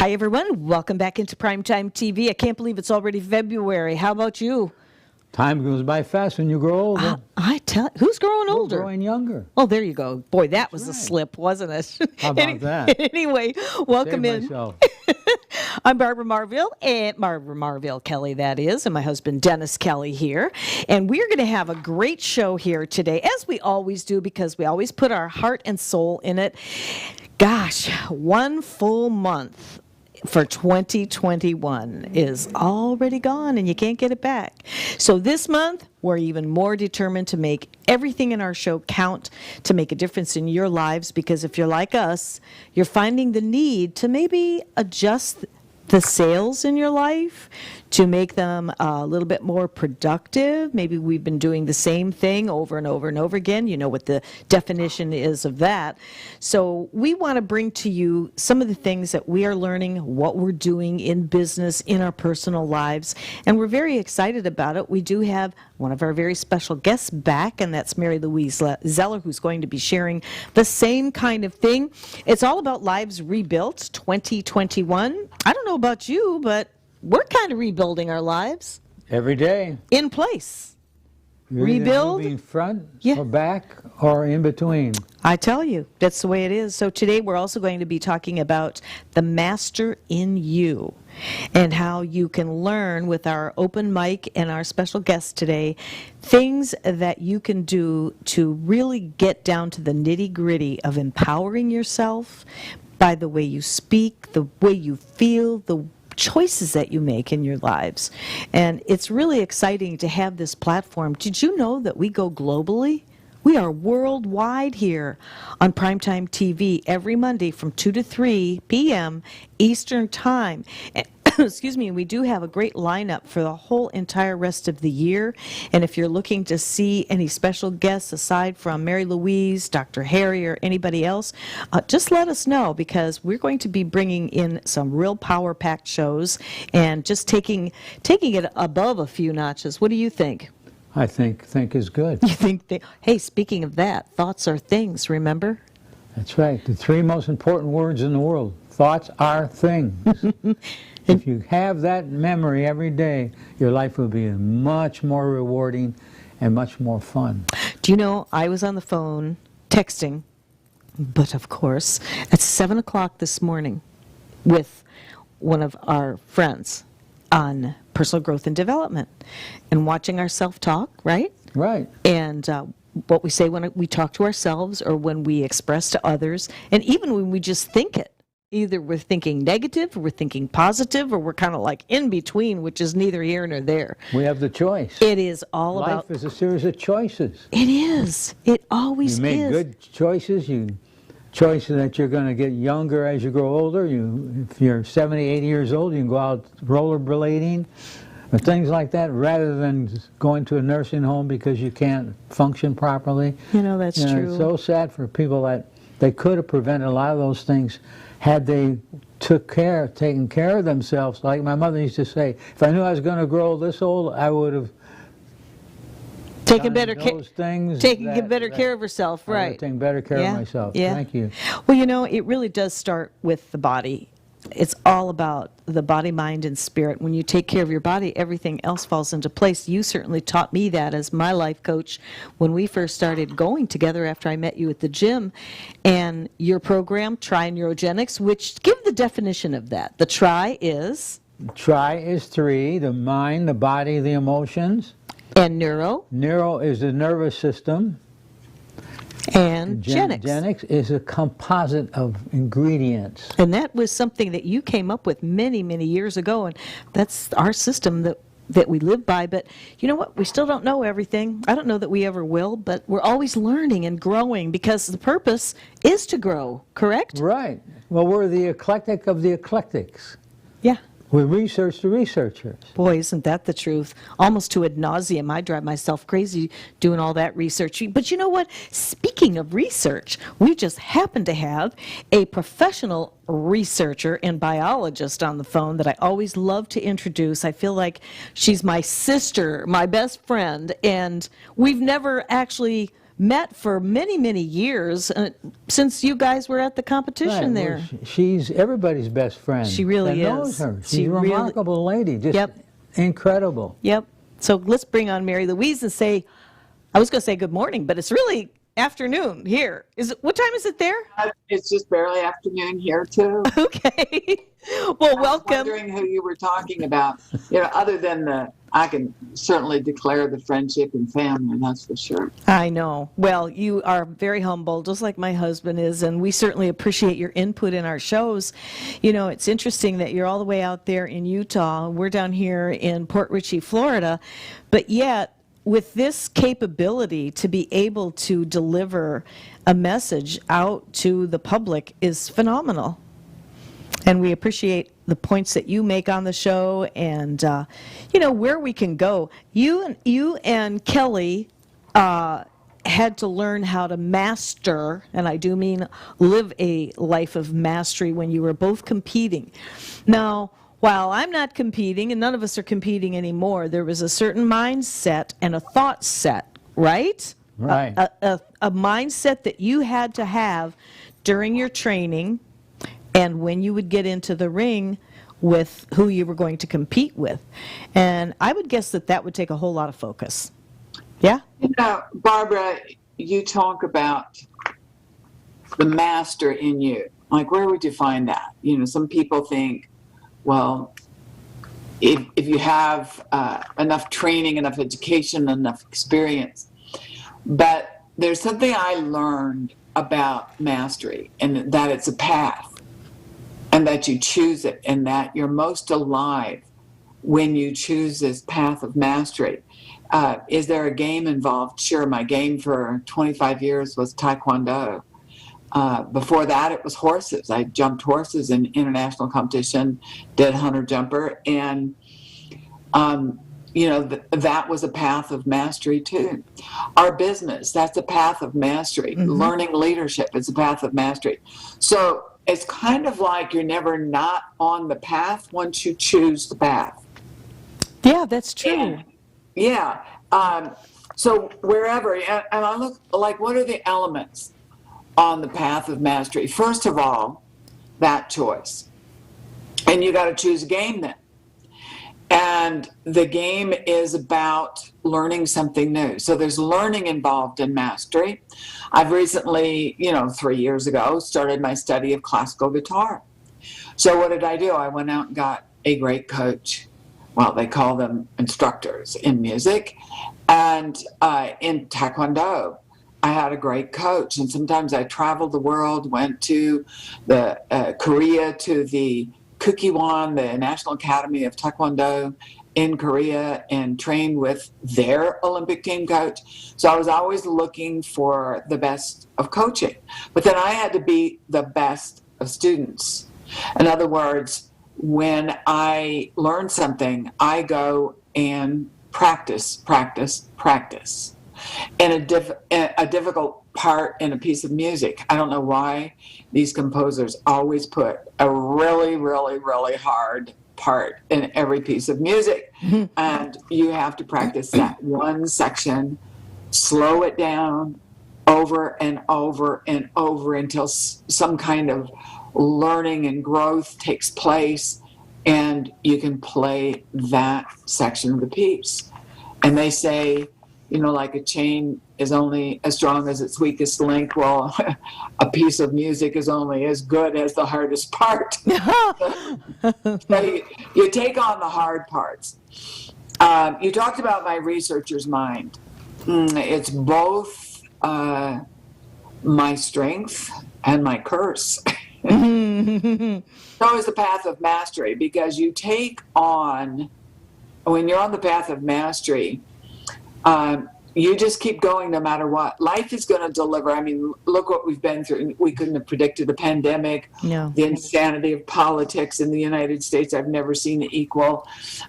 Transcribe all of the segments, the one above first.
Hi, everyone. Welcome back into Primetime TV. I can't believe it's already February. How about you? Time goes by fast when you grow older. Who's growing We're older? growing younger. Oh, there you go. Boy, that was a right. slip, wasn't it? How about that? Anyway, welcome Save in. myself. I'm Barbara Marville, and Marville-Kelly, that is, and my husband Dennis Kelly here. And we're going to have a great show here today, as we always do, because we always put our heart and soul in it. Gosh, one full month for 2021 is already gone, and you can't get it back. So this month, we're even more determined to make everything in our show count, to make a difference in your lives, because if you're like us, you're finding the need to maybe adjust the sales in your life to make them a little bit more productive. Maybe we've been doing the same thing over and over and over again. You know what the definition is of that. So we want to bring to you some of the things that we are learning, what we're doing in business, in our personal lives, and we're very excited about it. We do have one of our very special guests back, and that's Louise Zeller, who's going to be sharing the same kind of thing. It's all about Lives Rebuilt 2021. I don't know about you, but we're kind of rebuilding our lives. Every day. In place. You're Rebuild. Moving front Yeah. or back or in between. I tell you, that's the way it is. So today we're also going to be talking about the master in you and how you can learn with our open mic and our special guest today, things that you can do to really get down to the nitty-gritty of empowering yourself by the way you speak, the way you feel, the choices that you make in your lives. And it's really exciting to have this platform. Did you know that we go globally? We are worldwide here on Primetime TV every Monday from 2 to 3 p.m. Eastern Time. And excuse me, we do have a great lineup for the whole entire rest of the year. And if you're looking to see any special guests aside from Mary Louise, Dr. Harry, or anybody else, just let us know, because we're going to be bringing in some real power-packed shows and just taking it above a few notches. What do you think? I think is good. You think hey, speaking of that, thoughts are things, remember? That's right. The three most important words in the world. Thoughts are things. If you have that memory every day, your life will be much more rewarding and much more fun. Do you know, I was on the phone texting, but of course, at 7 o'clock this morning with one of our friends on personal growth and development and watching our self-talk, right? Right. And what we say when we talk to ourselves or when we express to others, and even when we just think it. Either we're thinking negative, or we're thinking positive, or we're kind of like in between, which is neither here nor there. We have the choice. It is all about... Life is a series of choices. It is. It always is. You make good choices. Choices that you're going to get younger as you grow older. If you're 70, 80 years old, you can go out rollerblading or things like that, rather than going to a nursing home because you can't function properly. You know, that's true. It's so sad for people that they could have prevented a lot of those things had they taken care of themselves. Like my mother used to say, if I knew I was going to grow this old, I would have taken better care of herself, I would have taken better care of myself. Yeah. Thank you. Well, you know, it really does start with the body. It's all about the body, mind, and spirit. When you take care of your body, everything else falls into place. You certainly taught me that as my life coach when we first started going together after I met you at the gym. And your program, Try Neurogenics, which give the definition of that. The try is? Try is 3, the mind, the body, the emotions. And neuro? Neuro is the nervous system. And genics. Genics is a composite of ingredients. And that was something that you came up with many, many years ago, and that's our system that we live by. But you know what? We still don't know everything. I don't know that we ever will, but we're always learning and growing, because the purpose is to grow, correct? Right. Well, we're the eclectic of the eclectics. Yeah. We research the researchers. Boy, isn't that the truth? Almost to ad nauseum. I drive myself crazy doing all that research. But you know what? Speaking of research, we just happen to have a professional researcher and biologist on the phone that I always love to introduce. I feel like she's my sister, my best friend, and we've never actually met for many, many years since you guys were at the competition there. Well, she's everybody's best friend. She really that knows is. her. She's She a really- remarkable lady. Just Yep. incredible. Yep. So let's bring on Mary Louise and say, I was going to say good morning, but it's really afternoon here. What time is it there? It's just barely afternoon here too. Okay. Well, I was welcome. wondering who you were talking about. Other than I can certainly declare the friendship and family. That's for sure. I know. Well, you are very humble, just like my husband is, and we certainly appreciate your input in our shows. It's interesting that you're all the way out there in Utah. We're down here in Port Richey, Florida, but yet with this capability to be able to deliver a message out to the public is phenomenal. And we appreciate the points that you make on the show and, where we can go. You and Kelly had to learn how to master, and I do mean live a life of mastery when you were both competing. Now, while I'm not competing, and none of us are competing anymore, there was a certain mindset and a thought set, right? Right. A mindset that you had to have during your training and when you would get into the ring with who you were going to compete with. And I would guess that would take a whole lot of focus. Yeah? Barbara, you talk about the master in you. Like, where would you find that? Some people think, well, if you have enough training, enough education, enough experience. But there's something I learned about mastery, and that it's a path, and that you choose it, and that you're most alive when you choose this path of mastery. Is there a game involved? Sure, my game for 25 years was Taekwondo. Before that, it was horses. I jumped horses in international competition, did hunter jumper, and that was a path of mastery too. Our business, that's a path of mastery. Mm-hmm. Learning leadership is a path of mastery. So it's kind of like you're never not on the path once you choose the path. Yeah, that's true. And, yeah. So wherever, and I look like, what are the elements on the path of mastery? First of all, that choice. And you got to choose a game then. And the game is about learning something new. So there's learning involved in mastery. I've recently, 3 years ago, started my study of classical guitar. So what did I do? I went out and got a great coach. Well, they call them instructors in music. And in Taekwondo, I had a great coach. And sometimes I traveled the world, went to the Korea, to the Kukiwon, the National Academy of Taekwondo in Korea, and trained with their Olympic team coach. So I was always looking for the best of coaching. But then I had to be the best of students. In other words, when I learn something, I go and practice. And a difficult part in a piece of music. I don't know why these composers always put a really, really, really hard part in every piece of music. And you have to practice that one section, slow it down over and over and over until some kind of learning and growth takes place, and you can play that section of the piece. And they say, like a chain is only as strong as its weakest link. Well, a piece of music is only as good as the hardest part. So you take on the hard parts. You talked about my researcher's mind. It's both my strength and my curse. So is the path of mastery, because you take on, when you're on the path of mastery, you just keep going no matter what. Life is going to deliver. I mean, look what we've been through. We couldn't have predicted the pandemic, the insanity of politics in the United States. I've never seen it equal.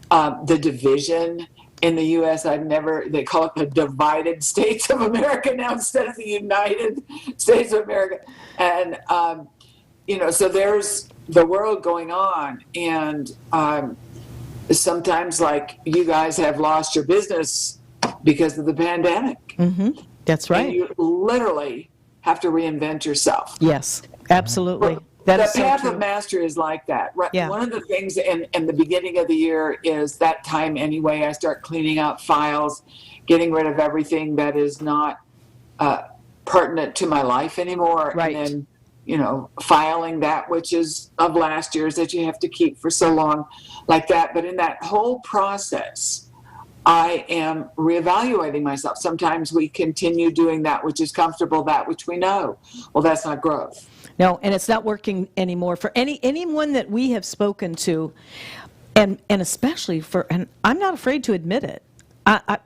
The division in the U.S., they call it the divided states of America now instead of the United States of America. And, so there's the world going on. And sometimes, like, you guys have lost your business because of the pandemic. Mm-hmm. Yep. That's right. And you literally have to reinvent yourself. Yes, absolutely. That The is so path true. of mastery is like that. Right? Yeah. One of the things in the beginning of the year is that time anyway, I start cleaning out files, getting rid of everything that is not pertinent to my life anymore. Right. And then, filing that which is of last year's that you have to keep for so long like that. But in that whole process, I am reevaluating myself. Sometimes we continue doing that which is comfortable, that which we know. Well, that's not growth. No, and it's not working anymore for anyone that we have spoken to, and especially and I'm not afraid to admit it. I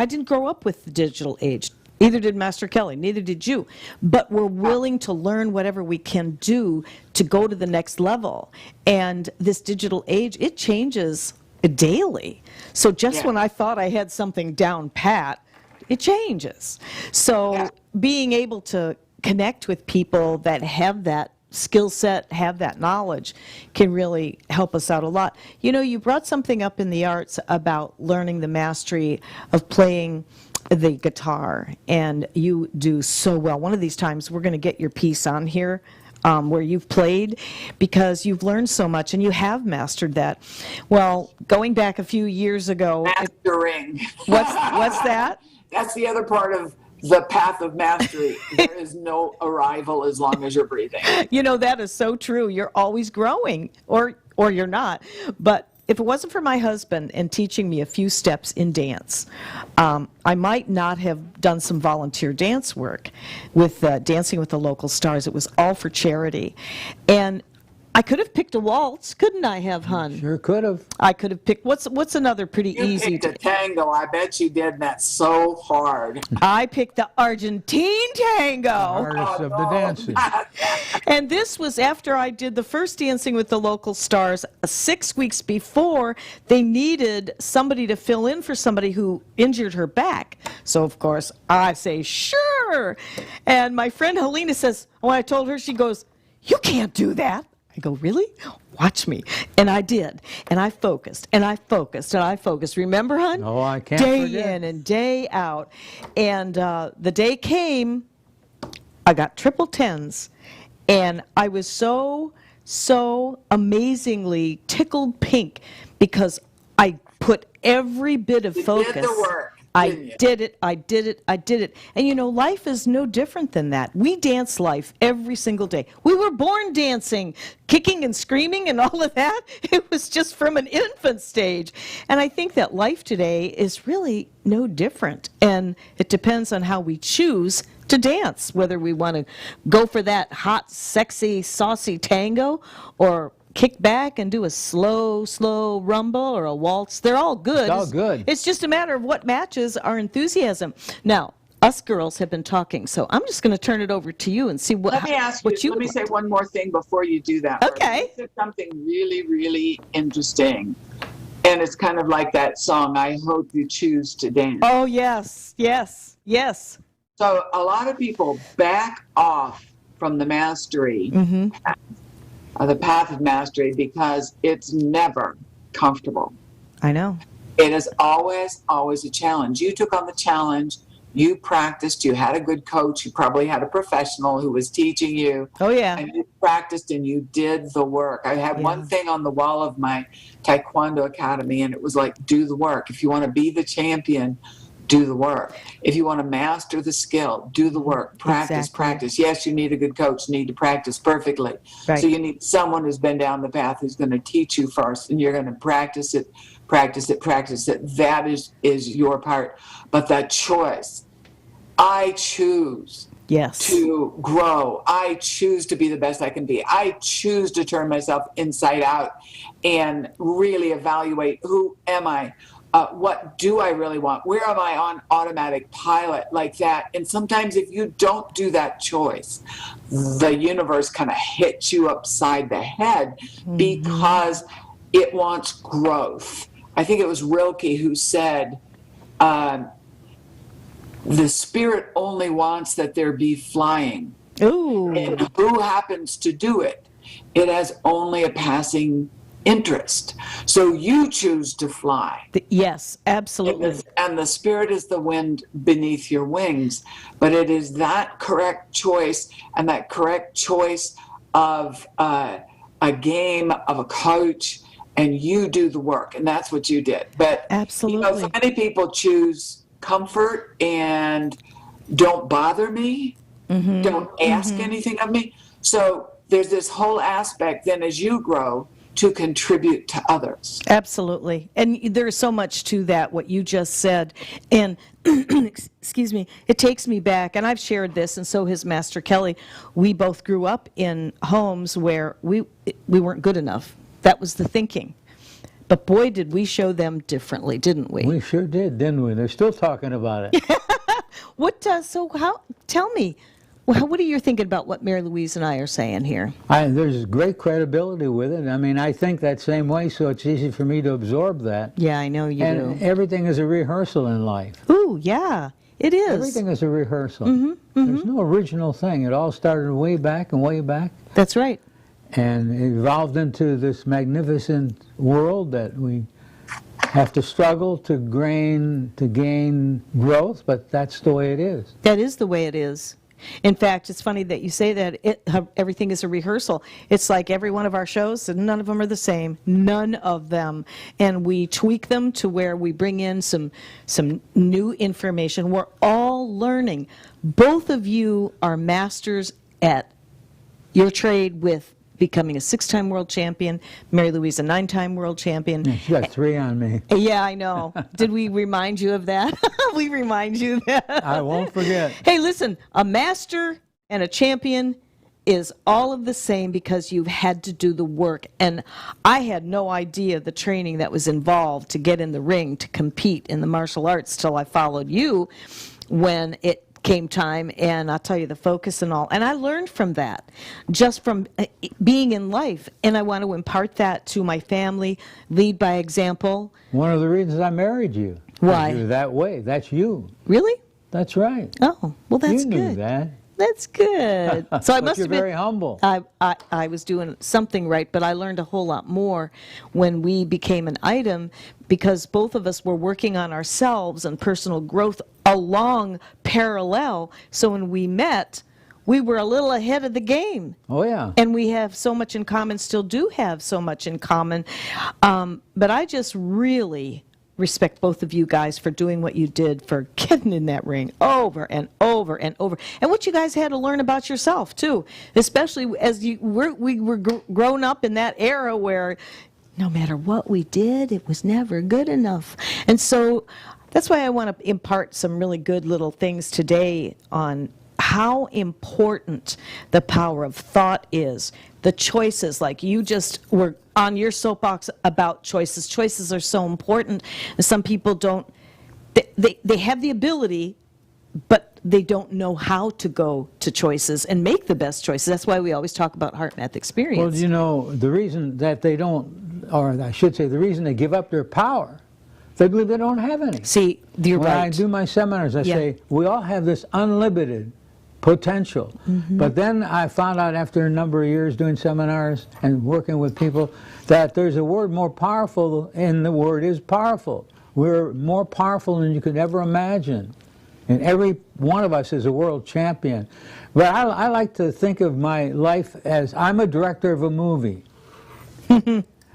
didn't grow up with the digital age. Either did Master Kelly, neither did you. But we're willing to learn whatever we can do to go to the next level. And this digital age, it changes daily. So just when I thought I had something down pat, it changes. So being able to connect with people that have that skill set, have that knowledge, can really help us out a lot. You brought something up in the arts about learning the mastery of playing the guitar, and you do so well. One of these times we're going to get your piece on here where you've played, because you've learned so much and you have mastered that. Well, going back a few years ago, Mastering. What's that? That's the other part of the path of mastery. There is no arrival as long as you're breathing. That is so true. You're always growing, or you're not. But if it wasn't for my husband and teaching me a few steps in dance, I might not have done some volunteer dance work with Dancing with the Local Stars. It was all for charity. And I could have picked a waltz, couldn't I have, hon? Sure could have. I could have picked, what's another pretty You easy? picked a tango. I bet you did that so hard. I picked the Argentine tango. Artist of the dances. And this was after I did the first Dancing with the Local Stars. 6 weeks before, they needed somebody to fill in for somebody who injured her back. So, of course, I say, sure. And my friend Helena says, when I told her, she goes, you can't do that. I go, really? Watch me. And I did. And I focused, and I focused, and I focused. Remember, hon? Oh, I can't Day forget. in and day out. And the day came, I got triple tens. And I was so amazingly tickled pink, because I put every bit of focus. You did the work. I did it. And life is no different than that. We dance life every single day. We were born dancing, kicking and screaming and all of that. It was just from an infant stage. And I think that life today is really no different. And it depends on how we choose to dance, whether we want to go for that hot, sexy, saucy tango, or kick back and do a slow rumble or a waltz. They're all good. It's all good. It's just a matter of what matches our enthusiasm. Now, us girls have been talking, so I'm just going to turn it over to you and see what. Let me ask you. Let me say one more thing before you do that. Okay. You said something really, really interesting, and it's kind of like that song. I hope you choose to dance. Oh yes. So a lot of people back off from the mastery, the path of mastery, because it's never comfortable. I know. It is always a challenge. You took on the challenge. You practiced. You had a good coach. You probably had a professional who was teaching you. Oh yeah. And you practiced and you did the work. I had one thing on the wall of my Taekwondo academy, and it was like, do the work. If you want to be the champion, do the work. If you want to master the skill, do the work. Practice. Yes, you need a good coach. You need to practice perfectly. Right. So you need someone who's been down the path, who's going to teach you first, and you're going to practice it. That is your part. But that choice, I choose to grow. I choose to be the best I can be. I choose to turn myself inside out and really evaluate, who am I? What do I really want? Where am I on automatic pilot like that? And sometimes if you don't do that choice, the universe kind of hits you upside the head because it wants growth. I think it was Rilke who said, the spirit only wants that there be flying. Ooh. And who happens to do it? It has only a passing interest. So you choose to fly. Yes, absolutely. And the spirit is the wind beneath your wings. But it is that correct choice, and that correct choice of a game, of a coach, and you do the work. And that's what you did. But Absolutely. so many people choose comfort and don't bother me, don't ask anything of me. So there's this whole aspect then as you grow to contribute to others. Absolutely. And there's so much to that, what you just said. And, excuse me, it takes me back, and I've shared this, and so has Master Kelly. We both grew up in homes where we weren't good enough. That was the thinking. But boy, did we show them differently, didn't we? We sure did, didn't we? They're still talking about it. Tell me, what are you thinking about what Mary Louise and I are saying here? There's great credibility with it. I mean, I think that same way, so it's easy for me to absorb that. Yeah, I know you And do. everything is a rehearsal in life. Ooh, yeah, it is. Everything is a rehearsal. There's no original thing. It all started way back and way back, That's right. and evolved into this magnificent world that we have to struggle to gain growth, but that's the way it is. That is the way it is. In fact, it's funny that you say that everything is a rehearsal. It's like every one of our shows, and none of them are the same. None of them. And we tweak them to where we bring in some new information. We're all learning. Both of you are masters at your trade with becoming a 6-time world champion. Mary Louise, a 9-time world champion. Yeah, she got 3 on me. Yeah, I know. Did we remind you of that? We remind you that. I won't forget. Hey, listen, a master and a champion is all of the same because you've had to do the work. And I had no idea the training that was involved to get in the ring, to compete in the martial arts till I followed you when it came time, and I'll tell you the focus and all. And I learned from that, just from being in life. And I want to impart that to my family, lead by example. One of the reasons I married you. Why? You're that way. That's you. Really? That's right. Oh, well, that's you good. knew that. That's good. So I But must you're have been very humble. I was doing something right, but I learned a whole lot more when we became an item, because both of us were working on ourselves and personal growth along parallel. So when we met, we were a little ahead of the game. Oh, yeah. And we have so much in common, still do have so much in common. But I just really respect both of you guys for doing what you did, for getting in that ring over and over and over, and what you guys had to learn about yourself too, especially as we were grown up in that era where no matter what we did, it was never good enough. And so that's why I want to impart some really good little things today on how important the power of thought is. The choices, like you just were on your soapbox about choices. Choices are so important. Some people don't, they have the ability, but they don't know how to go to choices and make the best choices. That's why we always talk about heart math experience. Well, you know, the reason that they don't, or I should say, the reason they give up their power, they believe they don't have any. See, you're When right. I do my seminars, I say, we all have this unlimited potential. But then I found out after a number of years doing seminars and working with people that there's a word more powerful, and the word is powerful. We're more powerful than you could ever imagine. And every one of us is a world champion. But I like to think of my life as I'm a director of a movie.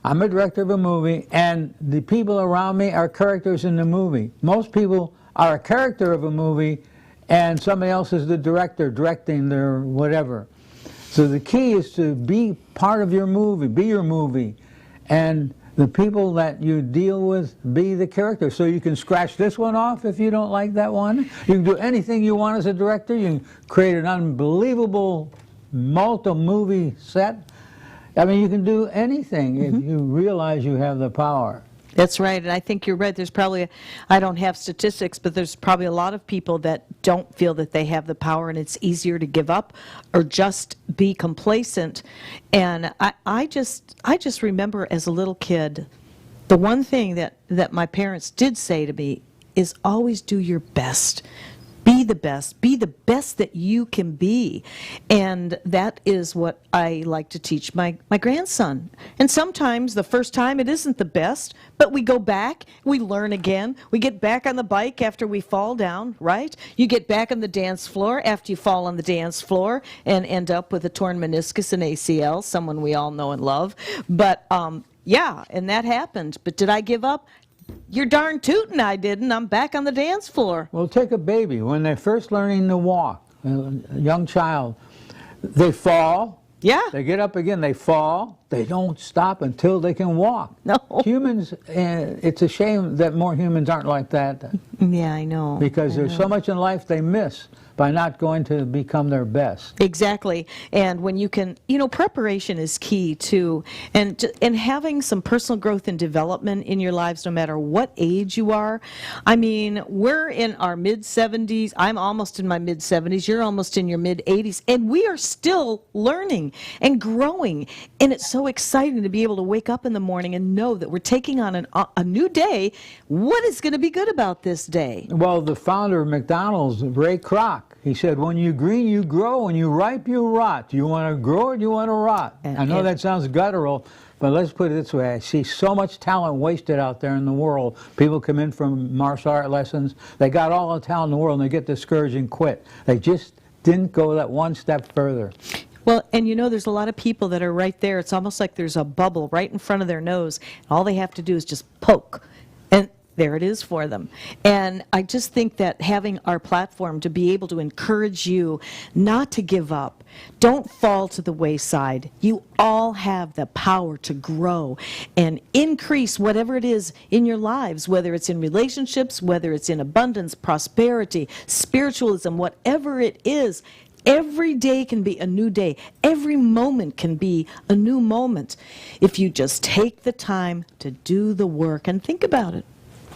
I'm a director of a movie, and the people around me are characters in the movie. Most people are a character of a movie, and somebody else is the director directing their whatever. So the key is to be part of your movie, be your movie, and the people that you deal with, be the character. So you can scratch this one off if you don't like that one. You can do anything you want as a director. You can create an unbelievable multi-movie set. I mean, you can do anything if you realize you have the power. That's right, and I think you're right. There's probably, I don't have statistics, but there's probably a lot of people that don't feel that they have the power, and it's easier to give up or just be complacent. And I just remember as a little kid, the one thing that my parents did say to me is always do your best. Be the best. Be the best that you can be. And that is what I like to teach my grandson. And sometimes the first time it isn't the best, but we go back, we learn again. We get back on the bike after we fall down, right? You get back on the dance floor after you fall on the dance floor and end up with a torn meniscus and ACL, someone we all know and love. But yeah, and that happened. But did I give up? You're darn tootin' I didn't. I'm back on the dance floor. Well, take a baby. When they're first learning to walk, a young child, they fall. Yeah. They get up again, they fall. They don't stop until they can walk. No. Humans, it's a shame that more humans aren't like that. Yeah, I know. Because there's so much in life they miss by not going to become their best. Exactly. And when you can, preparation is key too. And having some personal growth and development in your lives, no matter what age you are. I mean, we're in our mid-70s. I'm almost in my mid-70s. You're almost in your mid-80s. And we are still learning and growing. And it's so exciting to be able to wake up in the morning and know that we're taking on a new day. What is going to be good about this day? Well, the founder of McDonald's, Ray Kroc, he said, when you green, you grow. When you ripe, you rot. Do you want to grow or do you want to rot? I know that sounds guttural, but let's put it this way. I see so much talent wasted out there in the world. People come in from martial art lessons. They got all the talent in the world, and they get discouraged and quit. They just didn't go that one step further. Well, and there's a lot of people that are right there. It's almost like there's a bubble right in front of their nose. All they have to do is just poke. And there it is for them. And I just think that having our platform to be able to encourage you not to give up, don't fall to the wayside. You all have the power to grow and increase whatever it is in your lives, whether it's in relationships, whether it's in abundance, prosperity, spiritualism, whatever it is. Every day can be a new day. Every moment can be a new moment if you just take the time to do the work and think about it.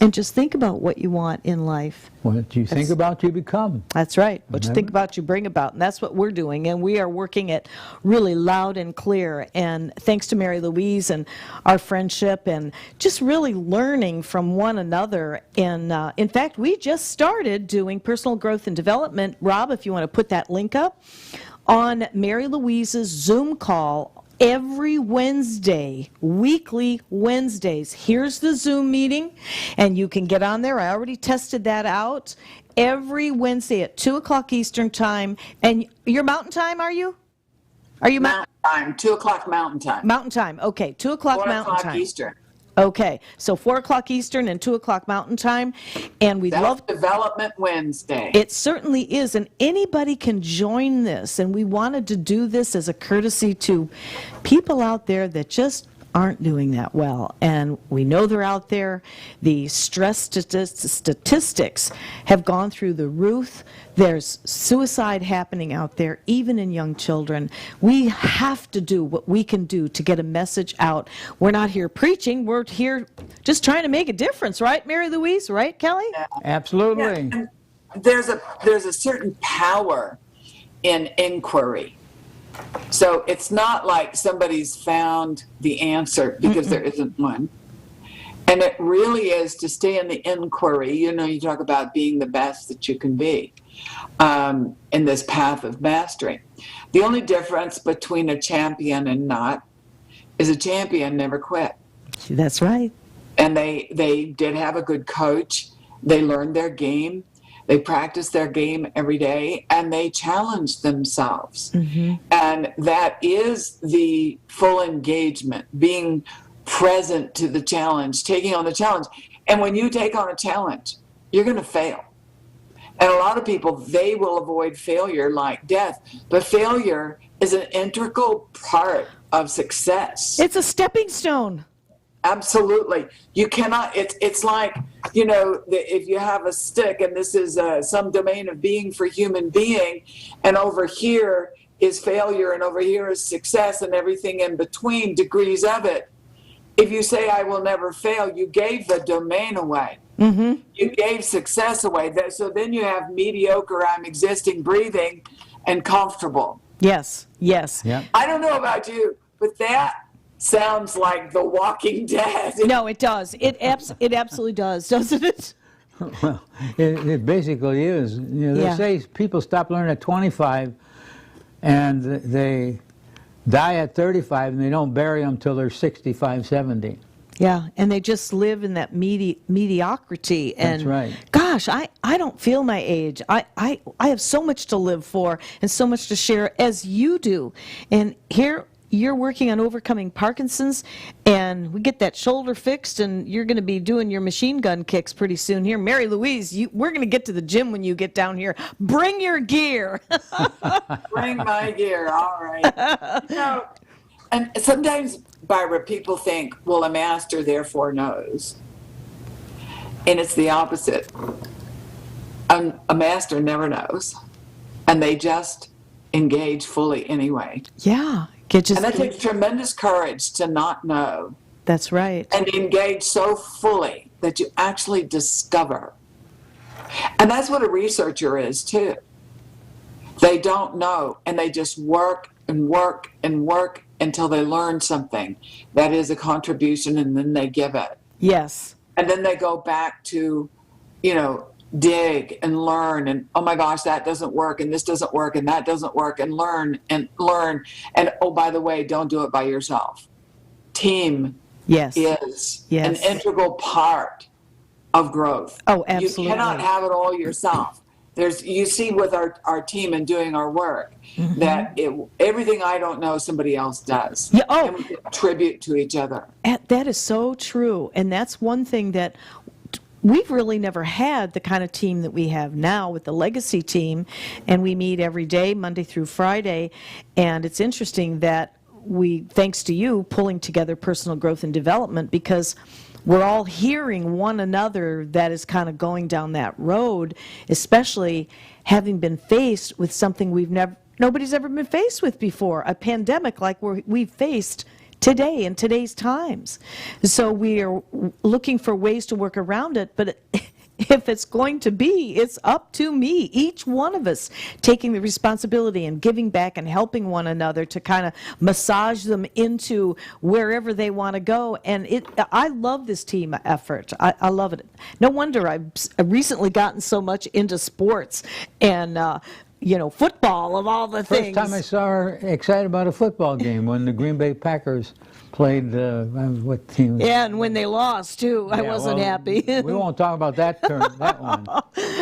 And just think about what you want in life. What you think about, you become. That's right. What you think about, you bring about. And that's what we're doing. And we are working it really loud and clear. And thanks to Mary Louise and our friendship and just really learning from one another. And in fact, we just started doing personal growth and development. Rob, if you want to put that link up, on Mary Louise's Zoom call every Wednesday, weekly Wednesdays. Here's the Zoom meeting, and you can get on there. I already tested that out. Every Wednesday at 2 o'clock Eastern Time. And you're Mountain Time, are you? Are you Mountain Time, 2 o'clock Mountain Time. Mountain Time, okay. 2 o'clock 4 Mountain o'clock Time. Eastern. Okay, so 4 o'clock Eastern and 2 o'clock Mountain Time. And we'd love Development Wednesday. It certainly is, and anybody can join this. And we wanted to do this as a courtesy to people out there that just aren't doing that well. And we know they're out there. The stress statistics have gone through the roof. There's suicide happening out there, even in young children. We have to do what we can do to get a message out. We're not here preaching. We're here just trying to make a difference, right, Mary Louise? Right, Kelly? Yeah. Absolutely. Yeah. There's a certain power in inquiry. So it's not like somebody's found the answer, because there isn't one. And it really is to stay in the inquiry. You talk about being the best that you can be in this path of mastery. The only difference between a champion and not is a champion never quit. That's right. And they did have a good coach. They learned their game. They practice their game every day, and they challenge themselves. Mm-hmm. And that is the full engagement, being present to the challenge, taking on the challenge. And when you take on a challenge, you're going to fail. And a lot of people, they will avoid failure like death. But failure is an integral part of success. It's a stepping stone. Absolutely. You cannot, it's like, if you have a stick and this is some domain of being for human being, and over here is failure and over here is success and everything in between, degrees of it. If you say, I will never fail, you gave the domain away. Mm-hmm. You gave success away. So then you have mediocre, I'm existing, breathing, and comfortable. Yes, yes. Yep. I don't know about you, but that sounds like The Walking Dead. No, it does. It absolutely does, doesn't it? Well, it basically is. You know, they Yeah. say people stop learning at 25, and they die at 35, and they don't bury them till they're 65, 70. Yeah, and they just live in that mediocrity. And That's right. gosh, I don't feel my age. I have so much to live for and so much to share as you do. And here you're working on overcoming Parkinson's, and we get that shoulder fixed, and you're going to be doing your machine gun kicks pretty soon here. Mary Louise, we're going to get to the gym when you get down here. Bring your gear. Bring my gear. All right. You know, and sometimes, Barbara, people think, well, a master therefore knows. And it's the opposite. A master never knows. And they just engage fully anyway. Yeah. And that takes tremendous courage to not know. That's right. And engage so fully that you actually discover. And that's what a researcher is too. They don't know, and they just work and work and work until they learn something that is a contribution, and then they give it. Yes. And then they go back to, dig and learn, and oh my gosh, that doesn't work, and this doesn't work, and that doesn't work, and learn. And oh, by the way, don't do it by yourself. Team is an integral part of growth. Oh, absolutely. You cannot have it all yourself. You see with our team and doing our work, mm-hmm. that everything I don't know, somebody else does. Yeah. Oh, and we contribute to each other. That is so true. And that's one thing that we've really never had, the kind of team that we have now with the legacy team. And we meet every day, Monday through Friday. And it's interesting that thanks to you, pulling together personal growth and development, because we're all hearing one another that is kind of going down that road, especially having been faced with something nobody's ever been faced with before, a pandemic like we've faced today in today's times. So we are looking for ways to work around it, but if it's going to be, it's up to me, each one of us taking the responsibility and giving back and helping one another to kind of massage them into wherever they want to go. And I love this team effort. I love it. No wonder I've recently gotten so much into sports and football of all the things. First time I saw her excited about a football game when the Green Bay Packers played what team? Yeah, and when they lost too, I wasn't happy. We won't talk about that one.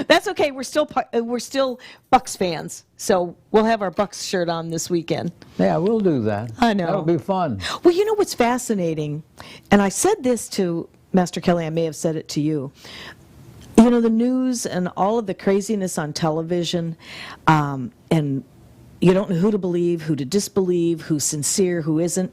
That's okay. We're still Bucks fans, so we'll have our Bucks shirt on this weekend. Yeah, we'll do that. I know. That'll be fun. Well, you know what's fascinating, and I said this to Master Kelly. I may have said it to you. The news and all of the craziness on television, and you don't know who to believe, who to disbelieve, who's sincere, who isn't.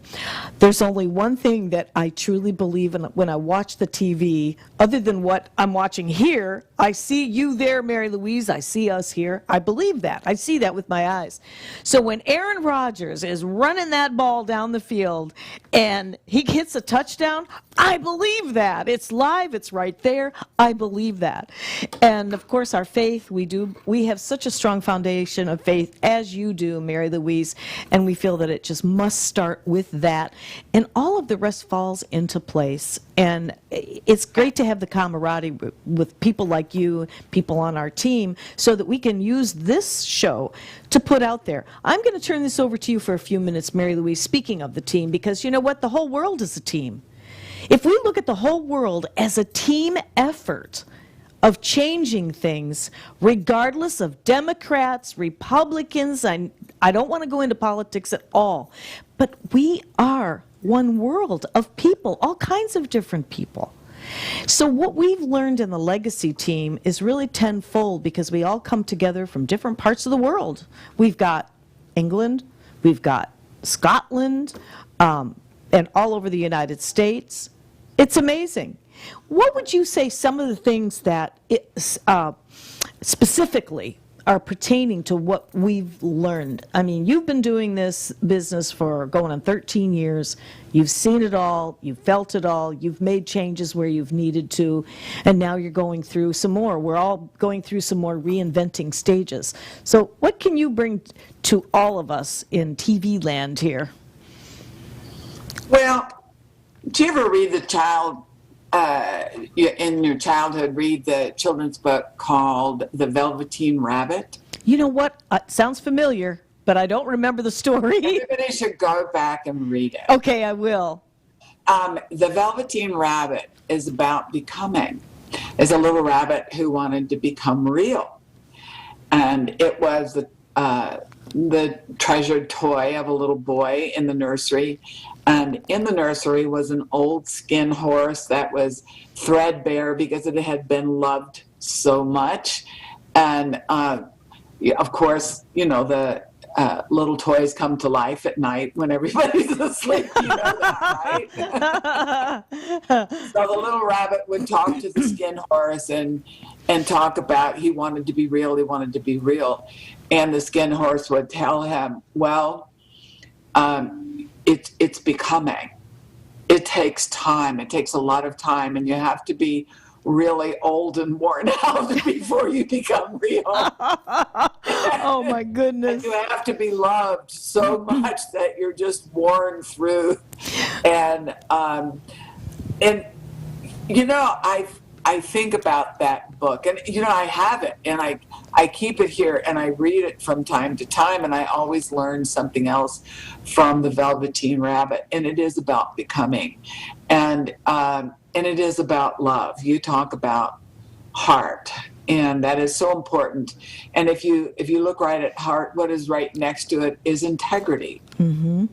There's only one thing that I truly believe in when I watch the TV, other than what I'm watching here. I see you there, Mary Louise. I see us here. I believe that. I see that with my eyes. So when Aaron Rodgers is running that ball down the field and he hits a touchdown, I believe that. It's live. It's right there. I believe that. And of course, our faith, we have such a strong foundation of faith, as you do, Mary Louise, and we feel that it just must start with that. And all of the rest falls into place. And it's great to have the camaraderie with people like you, people on our team, so that we can use this show to put out there. I'm going to turn this over to you for a few minutes, Mary Louise, speaking of the team, because you know what? The whole world is a team. If we look at the whole world as a team effort of changing things, regardless of Democrats, Republicans, I don't want to go into politics at all, but we are one world of people, all kinds of different people. So what we've learned in the legacy team is really tenfold, because we all come together from different parts of the world. We've got England, we've got Scotland, and all over the United States. It's amazing. What would you say some of the things that specifically are pertaining to what we've learned? I mean, you've been doing this business for going on 13 years. You've seen it all. You've felt it all. You've made changes where you've needed to. And now you're going through some more. We're all going through some more reinventing stages. So what can you bring to all of us in TV land here? Well, do you ever read the child in your childhood read the children's book called The Velveteen Rabbit? You know what? Sounds familiar, but I don't remember the story. Everybody should go back and read it. Okay, I will. The Velveteen Rabbit is about becoming. Is a little rabbit who wanted to become real. And it was the treasured toy of a little boy in the nursery. And in the nursery was an old skin horse that was threadbare because it had been loved so much. And of course, the little toys come to life at night when everybody's asleep. You know that, right? So the little rabbit would talk to the skin horse and talk about he wanted to be real. He wanted to be real. And the skin horse would tell him, well, it's becoming. It takes time. It takes a lot of time, and you have to be really old and worn out before you become real. Oh my goodness. And you have to be loved so much that you're just worn through. And I think about that book, and I have it, and I keep it here, and I read it from time to time, and I always learn something else from the Velveteen Rabbit, and it is about becoming, and it is about love. You talk about heart, and that is so important. And if you look right at heart, what is right next to it is integrity. Mm-hmm.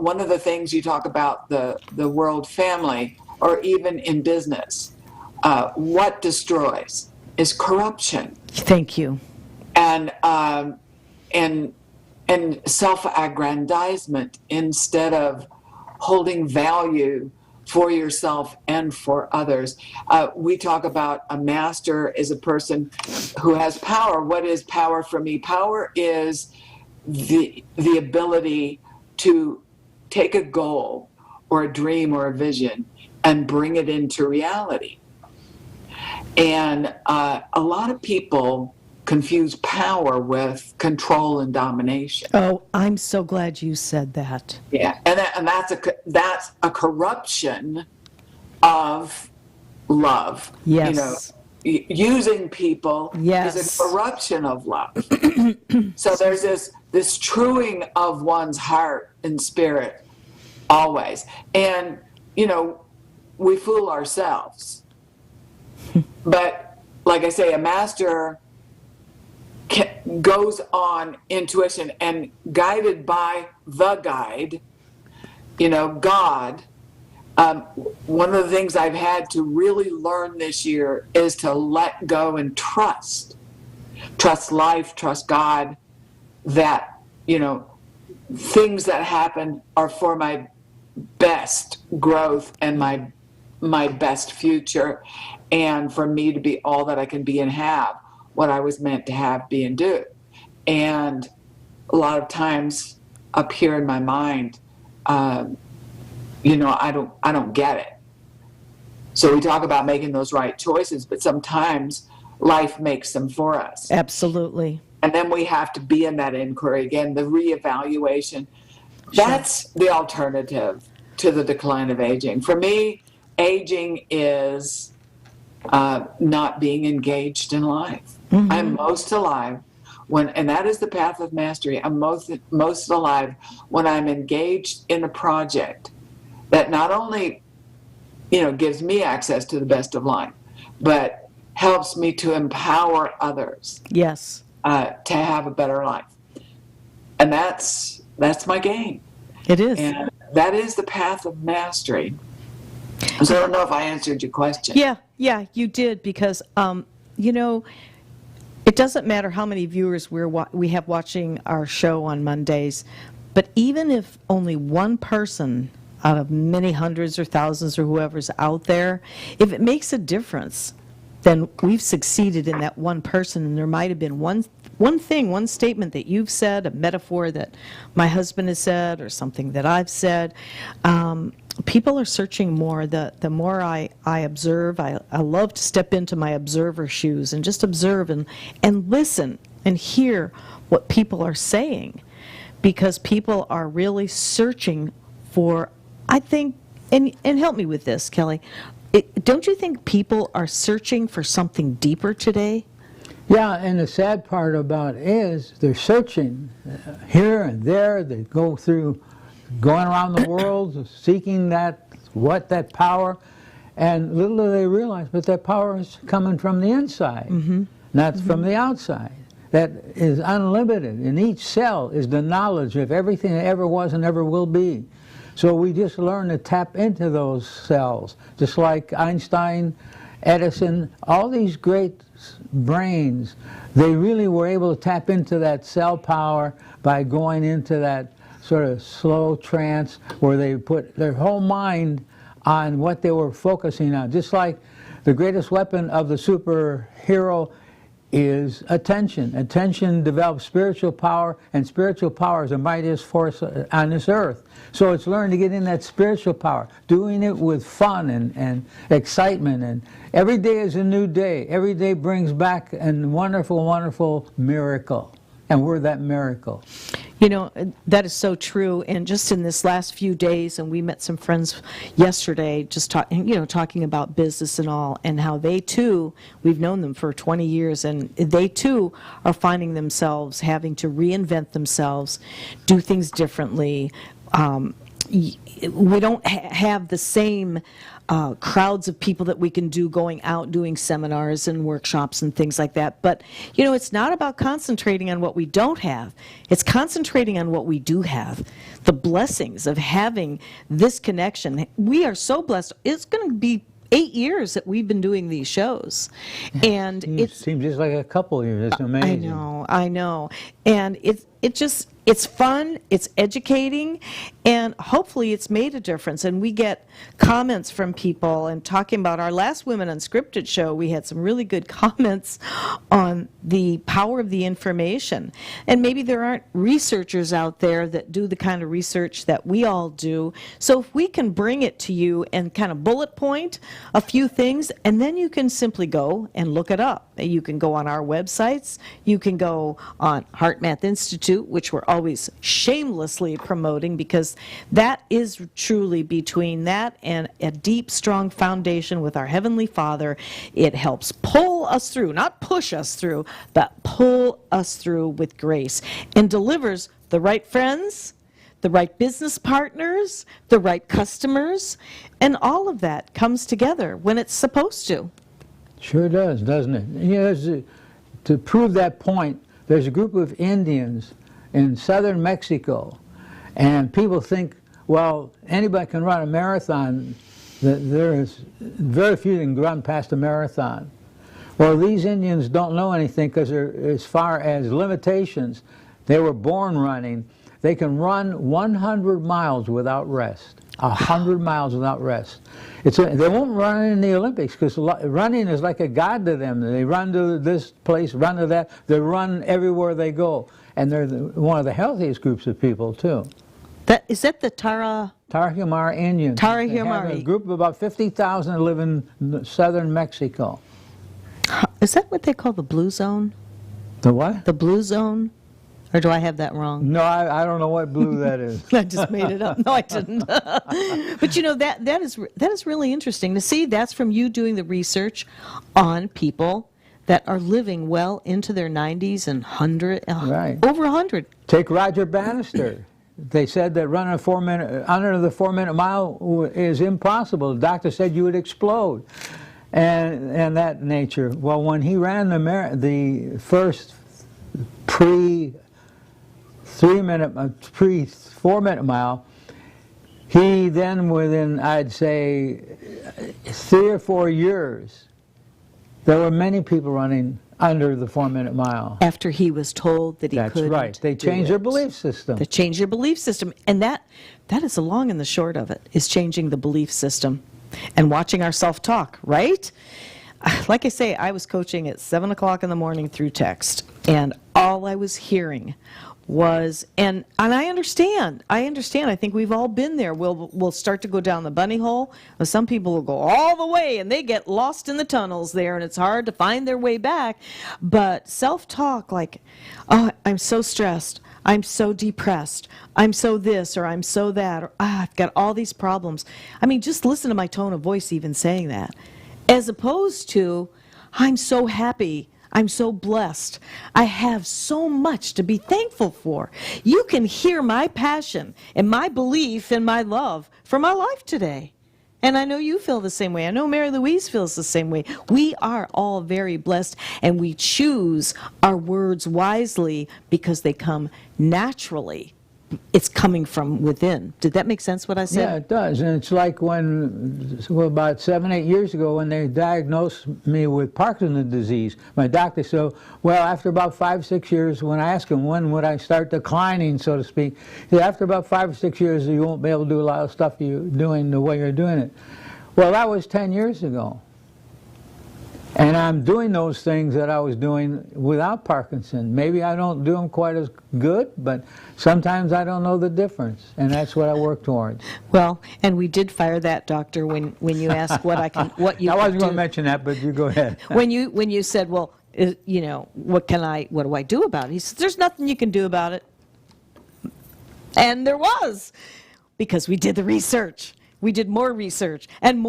One of the things you talk about the world family, or even in business, what destroys is corruption. Thank you. And self-aggrandizement instead of holding value for yourself and for others. We talk about a master is a person who has power. What is power for me? Power is the ability to take a goal or a dream or a vision and bring it into reality. And a lot of people confuse power with control and domination. Oh, I'm so glad you said that. Yeah, and that's a corruption of love. Yes. Using people is a corruption of love. So there's this truing of one's heart and spirit always. And, we fool ourselves. But like I say, a master goes on intuition and guided by the guide, God. One of the things I've had to really learn this year is to let go and trust life, trust God, that, things that happen are for my best growth and my best future, and for me to be all that I can be and have what I was meant to have, be, and do. And a lot of times up here in my mind, I don't get it. So we talk about making those right choices, but sometimes life makes them for us. Absolutely. And then we have to be in that inquiry again, the reevaluation. That's the alternative to the decline of aging. For me, aging is not being engaged in life. Mm-hmm. I'm most alive and that is the path of mastery. I'm most alive when I'm engaged in a project that not only, gives me access to the best of life, but helps me to empower others. Yes. To have a better life. And that's my game. It is. And that is the path of mastery. So I don't know if I answered your question. Yeah, you did, because, it doesn't matter how many viewers we have watching our show on Mondays, but even if only one person out of many hundreds or thousands or whoever's out there, if it makes a difference, then we've succeeded in that one person. And there might have been one statement that you've said, a metaphor that my husband has said, or something that I've said. People are searching more. The more I observe, I love to step into my observer shoes and just observe and listen and hear what people are saying, because people are really searching for, I think, and help me with this, Kelly, don't you think people are searching for something deeper today? Yeah, and the sad part about it is they're searching here and there. They go through, going around the world, seeking that power, and little do they realize, but that power is coming from the inside, not from the outside. That is unlimited, and each cell is the knowledge of everything that ever was and ever will be. So we just learn to tap into those cells, just like Einstein, Edison, all these great brains, they really were able to tap into that cell power by going into that sort of slow trance where they put their whole mind on what they were focusing on. Just like the greatest weapon of the superhero is attention. Attention develops spiritual power, and spiritual power is the mightiest force on this earth. So it's learning to get in that spiritual power, doing it with fun and excitement, and every day is a new day. Every day brings back a wonderful, wonderful miracle, and we're that miracle. You know, that is so true. And just in this last few days, and we met some friends yesterday, just talking about business and all, and how they too, we've known them for 20 years, and they too are finding themselves having to reinvent themselves, do things differently. We don't have the same crowds of people that we can do going out doing seminars and workshops and things like that. But, you know, it's not about concentrating on what we don't have. It's concentrating on what we do have. The blessings of having this connection. We are so blessed. It's going to be 8 years that we've been doing these shows. And it seems just like a couple of years. It's amazing. I know. And it's fun, it's educating, and hopefully it's made a difference. And we get comments from people, and talking about our last Women Unscripted show, we had some really good comments on the power of the information. And maybe there aren't researchers out there that do the kind of research that we all do. So if we can bring it to you and kind of bullet point a few things, and then you can simply go and look it up. You can go on our websites, you can go on Heart Math Institute, which we're always shamelessly promoting, because that is truly, between that and a deep, strong foundation with our Heavenly Father, it helps pull us through, not push us through, but pull us through with grace, and delivers the right friends, the right business partners, the right customers, and all of that comes together when it's supposed to. Sure does, doesn't it? You know, to prove that point, there's a group of Indians in southern Mexico, and people think, well, anybody can run a marathon. There's very few that can run past a marathon. Well, these Indians don't know anything, because as far as limitations, they were born running. They can run 100 miles without rest. 100 miles without rest. They won't run in the Olympics, because running is like a god to them. They run to this place, run to that. They run everywhere they go. And they're one of the healthiest groups of people, too. Is that the Tarahumara Indians. Tarahumara. They have a group of about 50,000 that live in southern Mexico. Is that what they call the blue zone? The what? The blue zone? Or do I have that wrong? No, I don't know what blue that is. I just made it up. No, I didn't. But you know, that is really interesting to see. That's from you doing the research on people that are living well into their 90s and Right. over 100. Take Roger Bannister. They said that running under the 4-minute mile is impossible. The doctor said you would explode, and that nature. Well, when he ran the first pre-4-minute mile, he then, within, I'd say, 3 or 4 years, there were many people running under the 4-minute mile. After he was told that he couldn't. That's right. They changed their belief system. They changed their belief system. And that is the long and the short of it, is changing the belief system and watching our self-talk, right? Like I say, I was coaching at 7 o'clock in the morning through text, and all I was hearing was, and I understand. I think we've all been there. We'll start to go down the bunny hole. Some people will go all the way, and they get lost in the tunnels there, and it's hard to find their way back. But self-talk, like, oh, I'm so stressed. I'm so depressed. I'm so this or I'm so that, or I've got all these problems. I mean, just listen to my tone of voice even saying that. As opposed to, I'm so happy. I'm so blessed. I have so much to be thankful for. You can hear my passion and my belief and my love for my life today. And I know you feel the same way. I know Mary Louise feels the same way. We are all very blessed, and we choose our words wisely because they come naturally. It's coming from within. Did that make sense what I said? Yeah, it does. And it's like when, well, about 7, 8 years ago, when they diagnosed me with Parkinson's disease, my doctor said, well, after about 5, 6 years, when I asked him when would I start declining, so to speak, he said, after about 5 or 6 years, you won't be able to do a lot of stuff you're doing the way you're doing it. Well, that was 10 years ago. And I'm doing those things that I was doing without Parkinson. Maybe I don't do them quite as good, but sometimes I don't know the difference, and that's what I work towards. Well, and we did fire that doctor when you asked what you. I wasn't could going to do. mention that, but you go ahead. When you said, well, you know, what do I do about it? He said, there's nothing you can do about it. And there was, because we did the research. We did more research and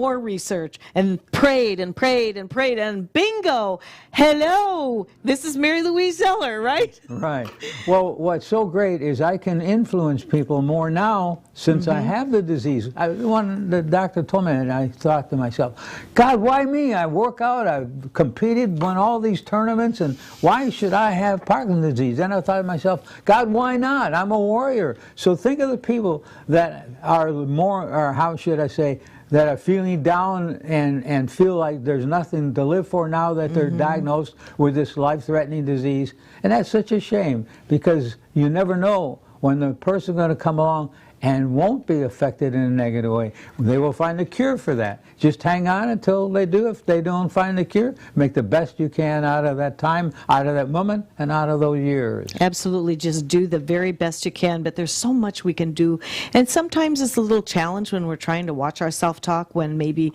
prayed and prayed and prayed, and bingo, hello, this is Mary Louise Zeller, right? Right. Well, what's so great is I can influence people more now since I have the disease. When the doctor told me that, I thought to myself, God, why me? I work out, I've competed, won all these tournaments, and why should I have Parkinson's disease? Then I thought to myself, God, why not? I'm a warrior. So think of the people that are more, or how should I say, that are feeling down and feel like there's nothing to live for now that they're diagnosed with this life-threatening disease. And that's such a shame, because you never know when the person's going to come along and won't be affected in a negative way. They will find a cure for that. Just hang on until they do. If they don't find the cure, make the best you can out of that time, out of that moment, and out of those years. Absolutely, just do the very best you can, but there's so much we can do. And sometimes it's a little challenge when we're trying to watch our self-talk when maybe,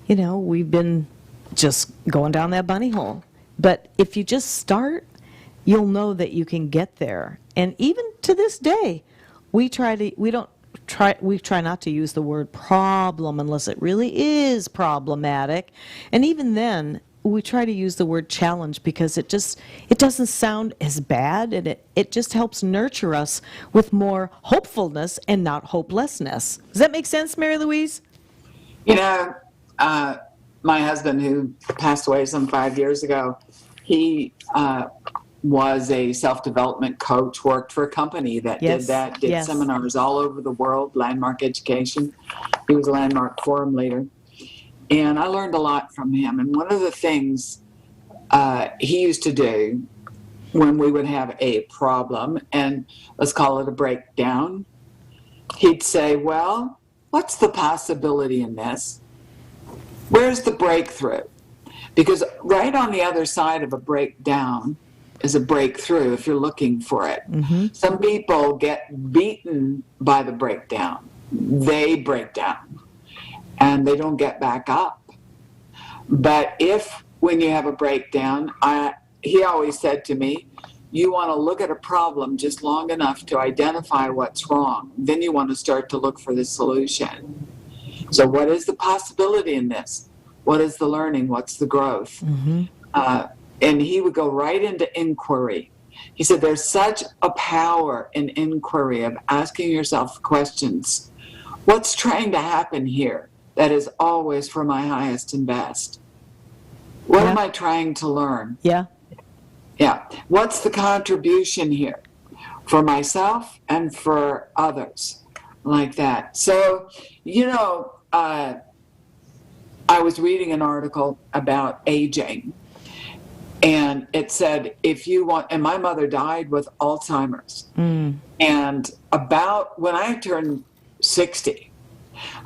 you know, we've been just going down that bunny hole. But if you just start, you'll know that you can get there. And even to this day, we try not to use the word problem unless it really is problematic. And even then, we try to use the word challenge because it doesn't sound as bad, and it just helps nurture us with more hopefulness and not hopelessness. Does that make sense, Mary Louise? You know, my husband, who passed away some 5 years ago, he was a self-development coach, worked for a company that did seminars all over the world, Landmark Education. He was a Landmark Forum leader. And I learned a lot from him. And one of the things he used to do when we would have a problem, and let's call it a breakdown, he'd say, well, what's the possibility in this? Where's the breakthrough? Because right on the other side of a breakdown is a breakthrough if you're looking for it. Some people get beaten by the breakdown. They break down and they don't get back up. But if, when you have a breakdown, he always said to me, you want to look at a problem just long enough to identify what's wrong. Then you want to start to look for the solution. So what is the possibility in this? What is the learning? What's the growth? And he would go right into inquiry. He said, there's such a power in inquiry of asking yourself questions. What's trying to happen here that is always for my highest and best? What am I trying to learn? Yeah. What's the contribution here for myself and for others? Like that. So, you know, I was reading an article about aging. And it said, if you want, and my mother died with Alzheimer's. And about when I turned 60,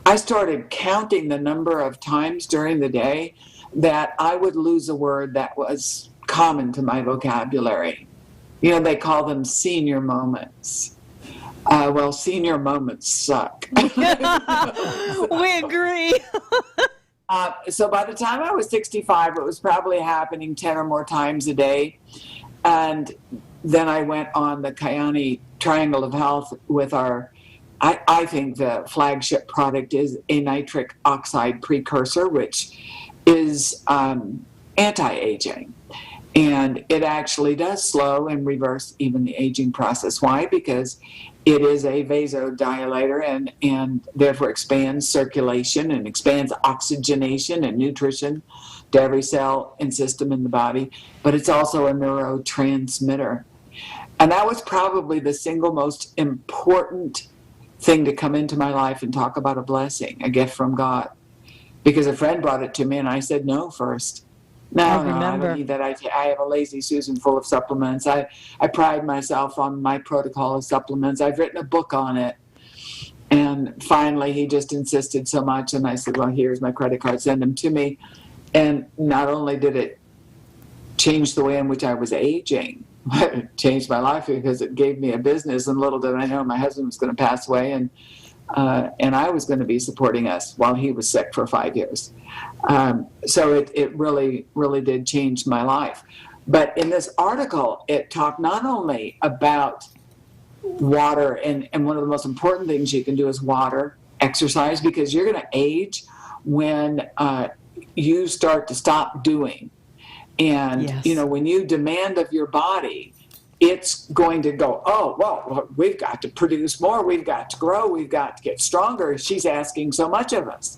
I started counting the number of times during the day that I would lose a word that was common to my vocabulary. You know, they call them senior moments. Well, senior moments suck. We agree. So by the time I was 65, it was probably happening 10 or more times a day. And then I went on the Kyani Triangle of Health with I think the flagship product is a nitric oxide precursor, which is anti-aging. And it actually does slow and reverse even the aging process. Why? Because it is a vasodilator and therefore expands circulation and expands oxygenation and nutrition to every cell and system in the body. But it's also a neurotransmitter. And that was probably the single most important thing to come into my life and talk about a blessing, a gift from God. Because a friend brought it to me and I said no first. No, I don't need that. I have a Lazy Susan full of supplements. I pride myself on my protocol of supplements. I've written a book on it. And finally, he just insisted so much. And I said, well, here's my credit card. Send them to me. And not only did it change the way in which I was aging, it changed my life because it gave me a business. And little did I know my husband was going to pass away. And I was going to be supporting us while he was sick for 5 years. So it really, really did change my life. But in this article, it talked not only about water, and one of the most important things you can do is water, exercise, because you're going to age when you start to stop doing. And, yes. When you demand of your body, it's going to go, oh, well, we've got to produce more. We've got to grow. We've got to get stronger. She's asking so much of us.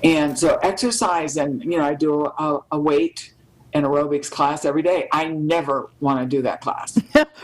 And so exercise, and, I do a weight and aerobics class every day. I never want to do that class.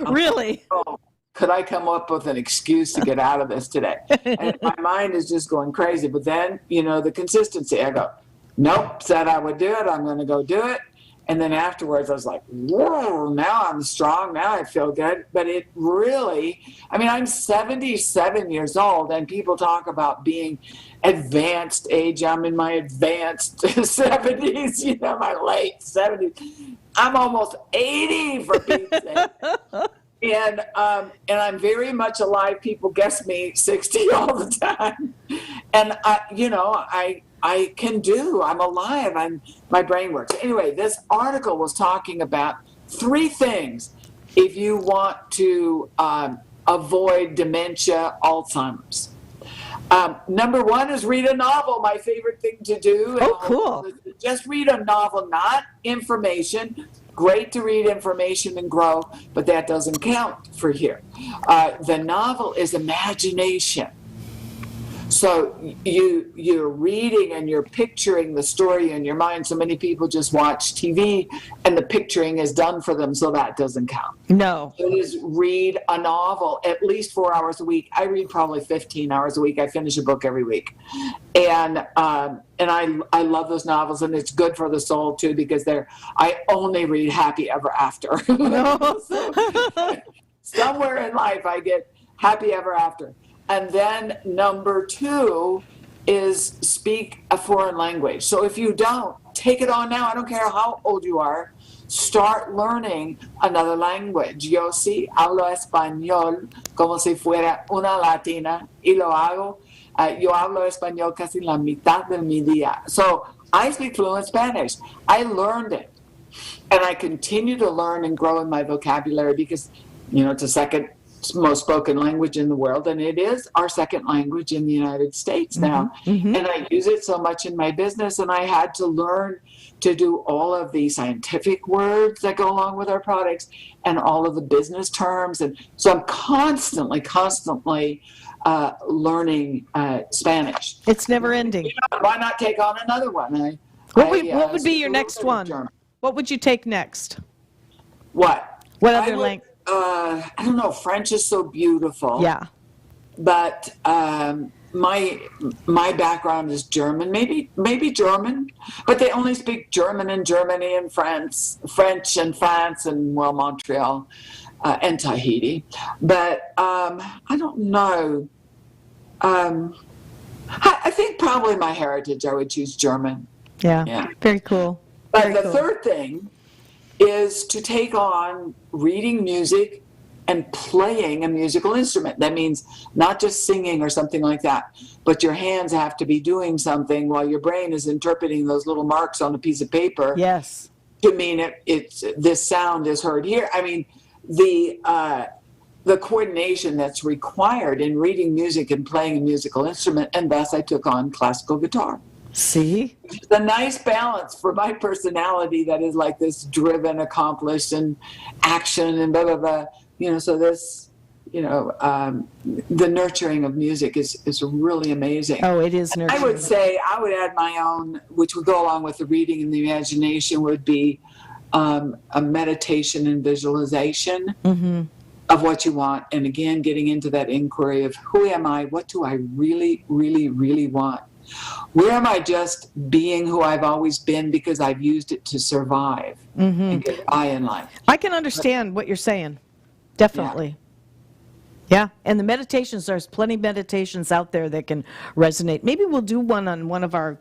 Really? Oh, could I come up with an excuse to get out of this today? And my mind is just going crazy. But then, the consistency, I go, nope, said I would do it. I'm going to go do it. And then afterwards, I was like, whoa, now I'm strong. Now I feel good. But it really, I'm 77 years old, and people talk about being advanced age. I'm in my advanced 70s, my late 70s. I'm almost 80 for Pete's sake. And I'm very much alive. People guess me 60 all the time. And, I can do. I'm alive. My brain works. Anyway, this article was talking about 3 things if you want to avoid dementia, Alzheimer's. Number 1 is read a novel, my favorite thing to do. Oh, cool. Just read a novel, not information. Great to read information and grow, but that doesn't count for here. The novel is imagination. So you're reading and you're picturing the story in your mind. So many people just watch TV and the picturing is done for them, so that doesn't count. No. It is read a novel at least 4 hours a week. I read probably 15 hours a week. I finish a book every week. And I love those novels, and it's good for the soul too, because I only read Happy Ever After. No. Somewhere in life I get Happy Ever After. And then number 2 is speak a foreign language. So if you don't, take it on now. I don't care how old you are. Start learning another language. Yo sí hablo español como si fuera una latina y lo hago. Yo hablo español casi la mitad de mi día. So I speak fluent Spanish. I learned it. And I continue to learn and grow in my vocabulary because, it's a second most spoken language in the world, and it is our second language in the United States now. Mm-hmm. And I use it so much in my business, and I had to learn to do all of the scientific words that go along with our products and all of the business terms. And so I'm constantly learning Spanish. It's never ending. Why not take on another one? What would be your next one? German. What would you take next? What other language? I don't know. French is so beautiful. Yeah. But my background is German, maybe German, but they only speak German in Germany and French in France and Montreal and Tahiti. But I don't know. I think probably my heritage, I would choose German. Yeah. Very cool. But the third thing is to take on reading music and playing a musical instrument. That means not just singing or something like that, but your hands have to be doing something while your brain is interpreting those little marks on a piece of paper. Yes. To mean it's this sound is heard here. the coordination that's required in reading music and playing a musical instrument, and thus I took on classical guitar. See? It's a nice balance for my personality that is like this driven, accomplished, and action and blah, blah, blah. So this, the nurturing of music is really amazing. Oh, it is nurturing. I would say I would add my own, which would go along with the reading and the imagination, would be a meditation and visualization of what you want. And again, getting into that inquiry of who am I? What do I really, really, really want? Where am I just being who I've always been because I've used it to survive and get by in life? I can understand what you're saying. Definitely. Yeah, and the meditations, there's plenty of meditations out there that can resonate. Maybe we'll do one on one of our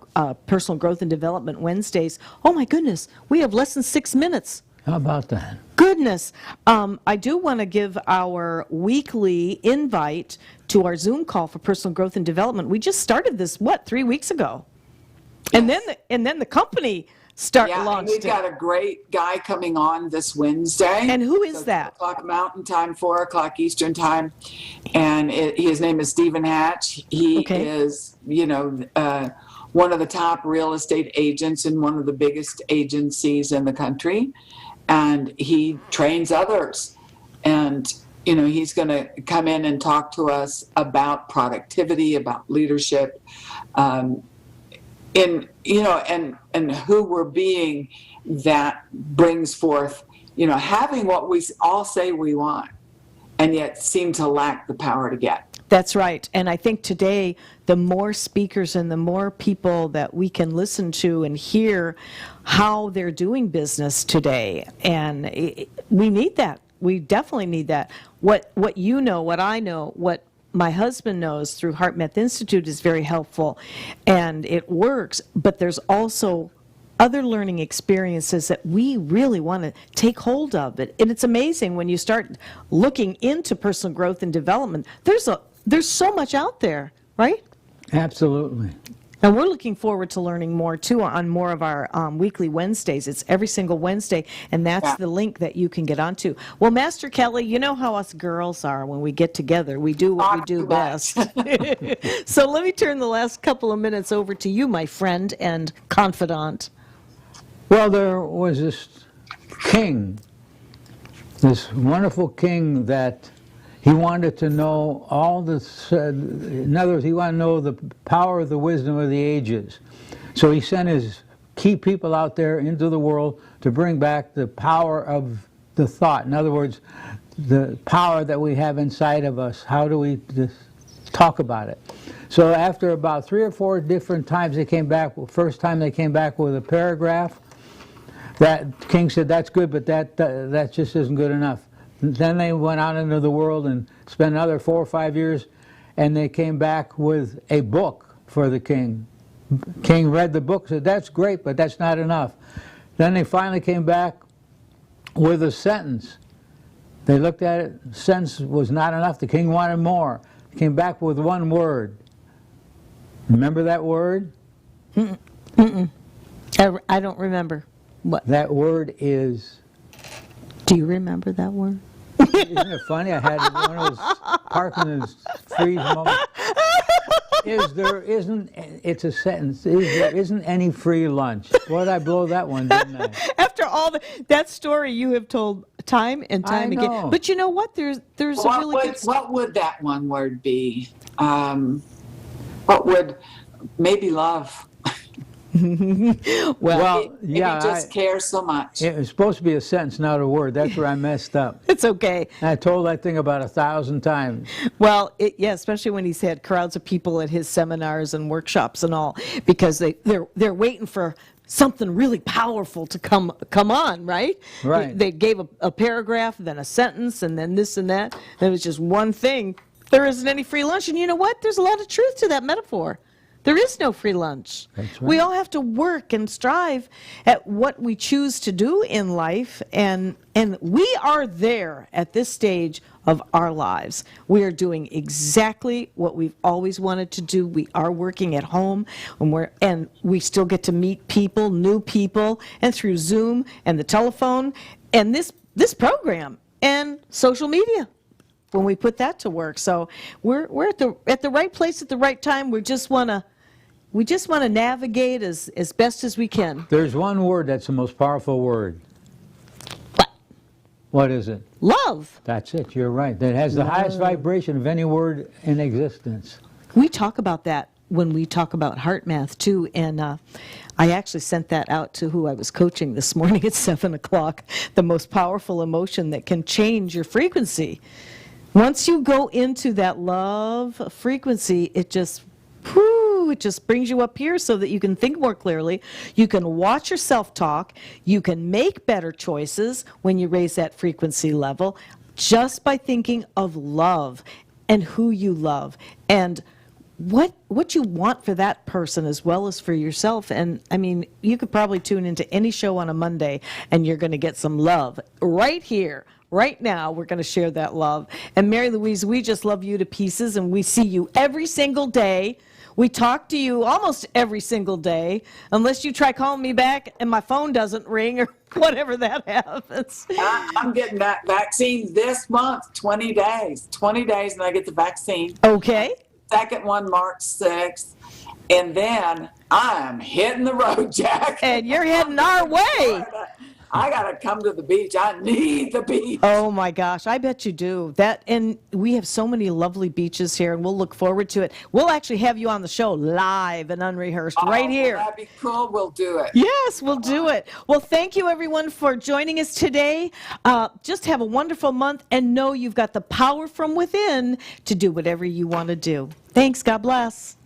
personal growth and development Wednesdays. Oh my goodness, we have less than 6 minutes. How about that? Goodness. I do want to give our weekly invite to our Zoom call for personal growth and development. We just started this, 3 weeks ago? Yes. And then the company And launched we've got a great guy coming on this Wednesday. And who is that? 2 o'clock Mountain Time, 4 o'clock Eastern Time. And his name is Stephen Hatch. He is, one of the top real estate agents in one of the biggest agencies in the country. And he trains others. And, he's going to come in and talk to us about productivity, about leadership, and who we're being that brings forth, having what we all say we want and yet seem to lack the power to get. That's right. And I think today, the more speakers and the more people that we can listen to and hear how they're doing business today. And we need that. We definitely need that. What you know, what I know, what my husband knows through Heart Meth Institute is very helpful, and it works. But there's also other learning experiences that we really want to take hold of. And it's amazing when you start looking into personal growth and development. There's so much out there, right? Absolutely. And we're looking forward to learning more, too, on more of our weekly Wednesdays. It's every single Wednesday, and that's the link that you can get onto. Well, Master Kelly, you know how us girls are when we get together. We do what we do best. So let me turn the last couple of minutes over to you, my friend and confidant. Well, there was this king, this wonderful king that he wanted to know all this, in other words, he wanted to know the power of the wisdom of the ages. So he sent his key people out there into the world to bring back the power of the thought. In other words, the power that we have inside of us. How do we just talk about it? So after about 3 or 4 different times they came back, first time they came back with a paragraph, that king said, that's good, but that just isn't good enough. Then they went out into the world and spent another 4 or 5 years, and they came back with a book for the king. King read the book, said, that's great, but that's not enough. Then they finally came back with a sentence. They looked at it, sentence was not enough. The king wanted more. They came back with one word. Remember that word? I don't remember. What? That word is... Do you remember that word? Isn't it funny? I had one of those Parkinson's freeze moments. It's a sentence. There isn't any free lunch. Boy, did I blow that one, didn't I? After all that story you have told time and time again. But you know what? There's a really good... What would that one word be? What would... Maybe love. Well, maybe just care so much. It was supposed to be a sentence, not a word. That's where I messed up. It's okay. I told that thing about 1,000 times. Well, especially when he's had crowds of people at his seminars and workshops and all, because they're waiting for something really powerful to come on, right? Right. They gave a paragraph, then a sentence, and then this and that. And it was just one thing. There isn't any free lunch, and you know what? There's a lot of truth to that metaphor. There is no free lunch. That's right. We all have to work and strive at what we choose to do in life, and we are there at this stage of our lives. We are doing exactly what we've always wanted to do. We are working at home, and we still get to meet people, new people, and through Zoom and the telephone and this program. And social media when we put that to work. So we're at the right place at the right time. We just want to navigate as best as we can. There's one word that's the most powerful word. But What is it? love. That's it. You're right. That has the highest vibration of any word in existence. We talk about that when we talk about heart math too, and I actually sent that out to who I was coaching this morning at 7 o'clock. The most powerful emotion that can change your frequency. Once you go into that love frequency, it just brings you up here so that you can think more clearly. You can watch yourself talk. You can make better choices when you raise that frequency level just by thinking of love and who you love and what you want for that person as well as for yourself. And I mean, you could probably tune into any show on a Monday and you're going to get some love right here. Right now, we're going to share that love. And Mary Louise, we just love you to pieces, and we see you every single day. We talk to you almost every single day, unless you try calling me back and my phone doesn't ring or whatever that happens. I'm getting that vaccine this month, 20 days. 20 days and I get the vaccine. Okay. Second one, March 6th. And then I'm hitting the road, Jack. And you're heading our way. I got to come to the beach. I need the beach. Oh my gosh, I bet you do. That, and we have so many lovely beaches here, and we'll look forward to it. We'll actually have you on the show live and unrehearsed right here. That'd be cool. We'll do it. Yes, we'll do it. Well, thank you everyone for joining us today. Just have a wonderful month and know you've got the power from within to do whatever you want to do. Thanks. God bless.